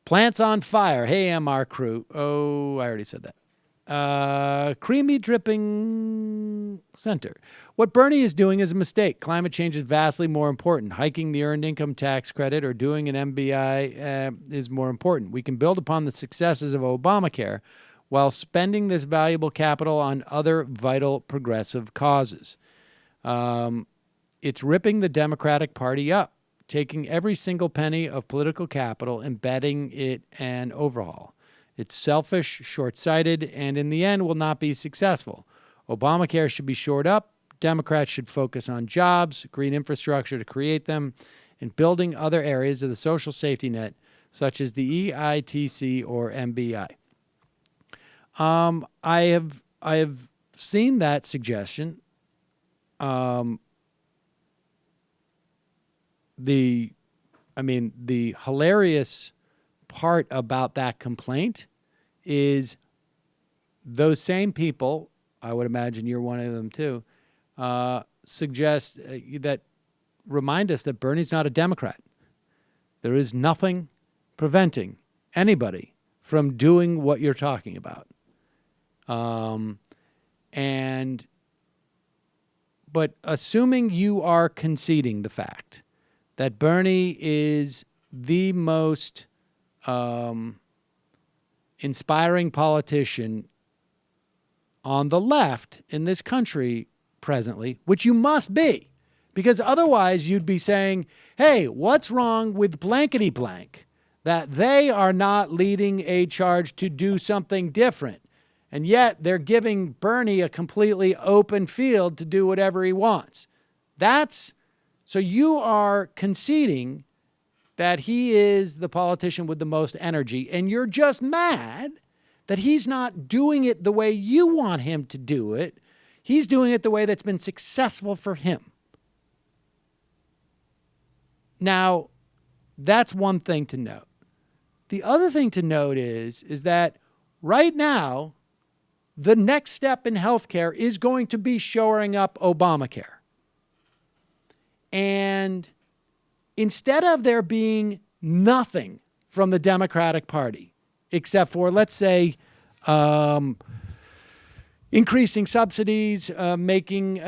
Plants on fire. Hey, MR crew. Oh, I already said that. Creamy dripping center. What Bernie is doing is a mistake. Climate change is vastly more important. Hiking the earned income tax credit or doing an MBI is more important. We can build upon the successes of Obamacare while spending this valuable capital on other vital progressive causes. It's ripping the Democratic Party up, taking every single penny of political capital and betting it an overhaul. It's selfish, short-sighted, and in the end will not be successful. Obamacare should be shored up. Democrats should focus on jobs, green infrastructure to create them, and building other areas of the social safety net, such as the EITC or MBI. I have seen that suggestion. The hilarious part about that complaint is those same people, I would imagine you're one of them too, suggest that remind us that Bernie's not a Democrat. There is nothing preventing anybody from doing what you're talking about. But assuming you are conceding the fact that Bernie is the most inspiring politician on the left in this country presently, which you must be, because otherwise you'd be saying, hey, what's wrong with blankety blank that they are not leading a charge to do something different? And yet they're giving Bernie a completely open field to do whatever he wants. So you are conceding that he is the politician with the most energy, and you're just mad that he's not doing it the way you want him to do it. He's doing it the way that's been successful for him. Now, that's one thing to note. The other thing to note is that right now, the next step in healthcare is going to be shoring up Obamacare. And instead of there being nothing from the Democratic Party, except for, let's say, increasing subsidies, making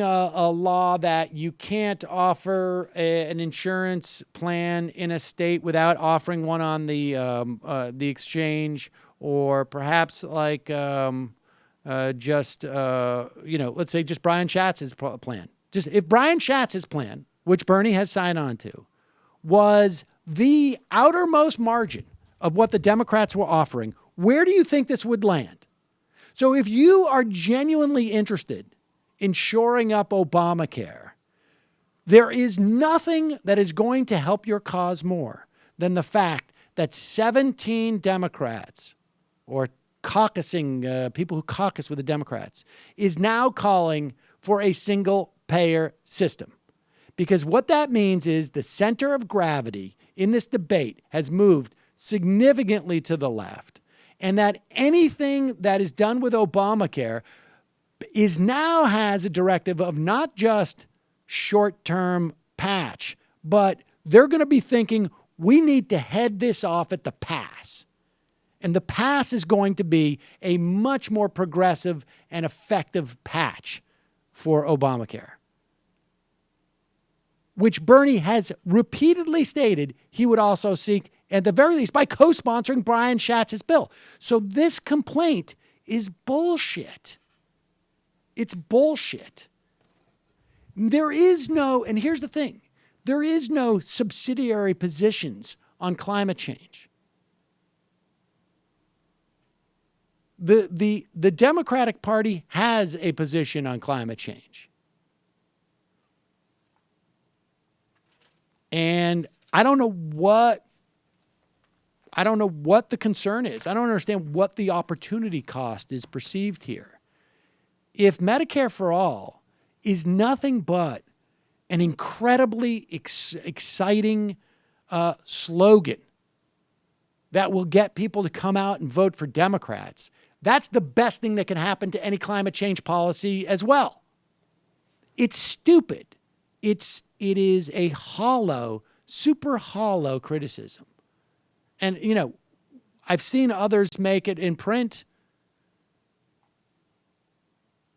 a law that you can't offer an insurance plan in a state without offering one on the exchange, or perhaps like let's say just Brian Schatz's plan. Just if Brian Schatz's plan, which Bernie has signed on to, was the outermost margin of what the Democrats were offering, where do you think this would land? So if you are genuinely interested in shoring up Obamacare, there is nothing that is going to help your cause more than the fact that 17 Democrats, or caucusing, people who caucus with the Democrats, is now calling for a single payer system. Because what that means is the center of gravity in this debate has moved significantly to the left, and that anything that is done with Obamacare now has a directive of not just short-term patch, but they're going to be thinking, we need to head this off at the pass. And the pass is going to be a much more progressive and effective patch for Obamacare, which Bernie has repeatedly stated he would also seek, at the very least, by co-sponsoring Brian Schatz's bill. So this complaint is bullshit. It's bullshit. There is no, and here's the thing, there is no subsidiary positions on climate change. The Democratic Party has a position on climate change. And I don't know what the concern is. I don't understand what the opportunity cost is perceived here. If Medicare for All is nothing but an incredibly exciting slogan that will get people to come out and vote for Democrats, that's the best thing that can happen to any climate change policy as well. It's stupid. It is a hollow, super hollow criticism. And, you know, I've seen others make it in print.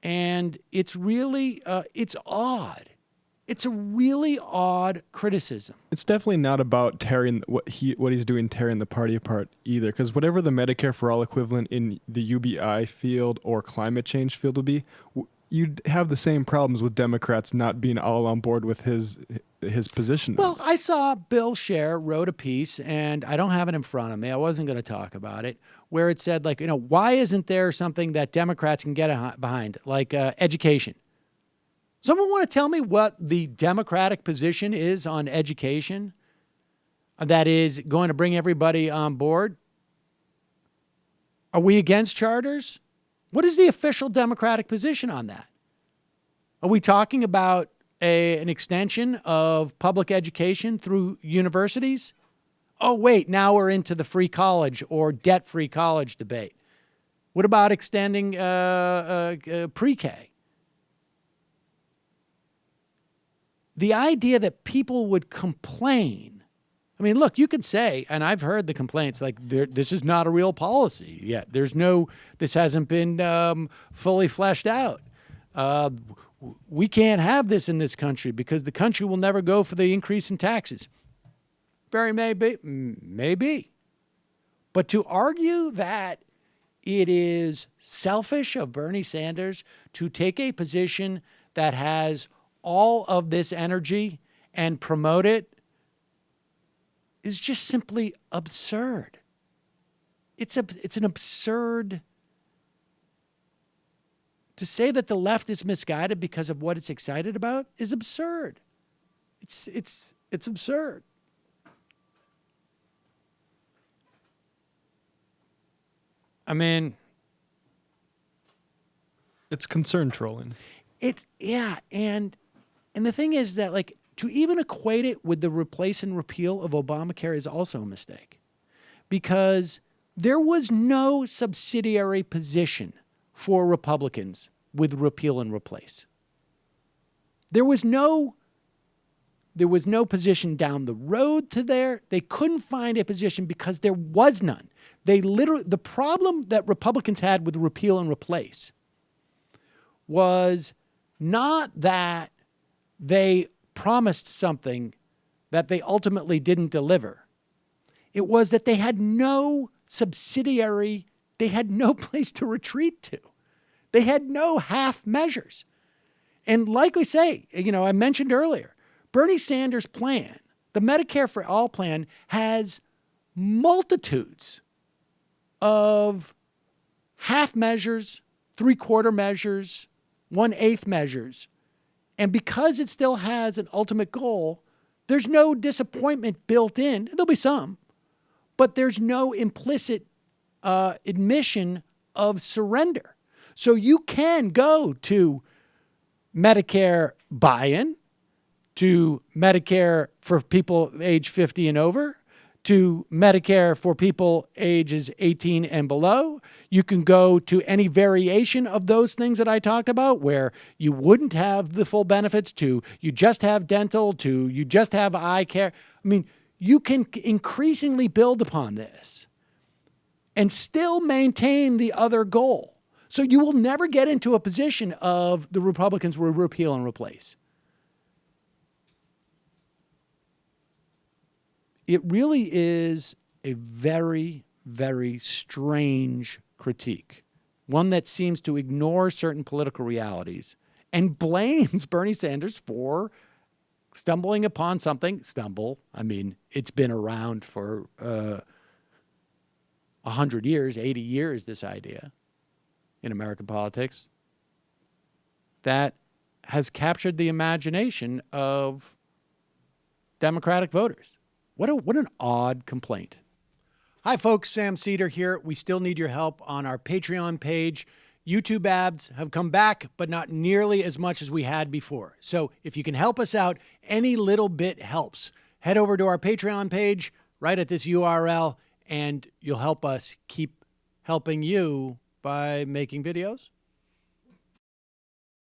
And it's really, it's odd. It's a really odd criticism. It's definitely not about tearing what he's doing, tearing the party apart either. Because whatever the Medicare for All equivalent in the UBI field or climate change field would be, you'd have the same problems with Democrats not being all on board with his position. Well, I saw Bill Scher wrote a piece, and I don't have it in front of me. I wasn't going to talk about it, where it said, like, you know, why isn't there something that Democrats can get behind, like education? Someone want to tell me what the Democratic position is on education that is going to bring everybody on board? Are we against charters? What is the official Democratic position on that? Are we talking about an extension of public education through universities? Oh, wait, now we're into the free college or debt-free college debate. What about extending pre-K? The idea that people would complain. I mean, look, you could say, and I've heard the complaints, like, this is not a real policy yet. This hasn't been fully fleshed out. We can't have this in this country because the country will never go for the increase in taxes. Very maybe. But to argue that it is selfish of Bernie Sanders to take a position that has all of this energy and promote it is just simply absurd. It's an absurd. To say that the left is misguided because of what it's excited about is absurd. It's absurd. I mean, it's concern trolling. And the thing is that, like, to even equate it with the replace and repeal of Obamacare is also a mistake, because there was no subsidiary position for Republicans with repeal and replace. There was no position down the road to there. They couldn't find a position because there was none. The problem that Republicans had with repeal and replace was not that they promised something that they ultimately didn't deliver. It was that they had no subsidiary, they had no place to retreat to. They had no half measures. And like we say, you know, I mentioned earlier, Bernie Sanders' plan, the Medicare for All plan, has multitudes of half measures, three-quarter measures, 1/8 measures. And because it still has an ultimate goal, there's no disappointment built in. There'll be some, but there's no implicit admission of surrender. So you can go to Medicare buy-in, to Medicare for people age 50 and over, to Medicare for people ages 18 and below. You can go to any variation of those things that I talked about where you wouldn't have the full benefits, to you just have dental, to you just have eye care. I mean, you can increasingly build upon this and still maintain the other goal. So you will never get into a position of the Republicans will repeal and replace. It really is a very, very strange critique, one that seems to ignore certain political realities and blames Bernie Sanders for stumbling upon something. I mean, it's been around for 100 years, 80 years, this idea in American politics that has captured the imagination of Democratic voters. What an odd complaint. Hi, folks. Sam Seder here. We still need your help on our Patreon page. YouTube ads have come back, but not nearly as much as we had before. So if you can help us out, any little bit helps. Head over to our Patreon page right at this URL, and you'll help us keep helping you by making videos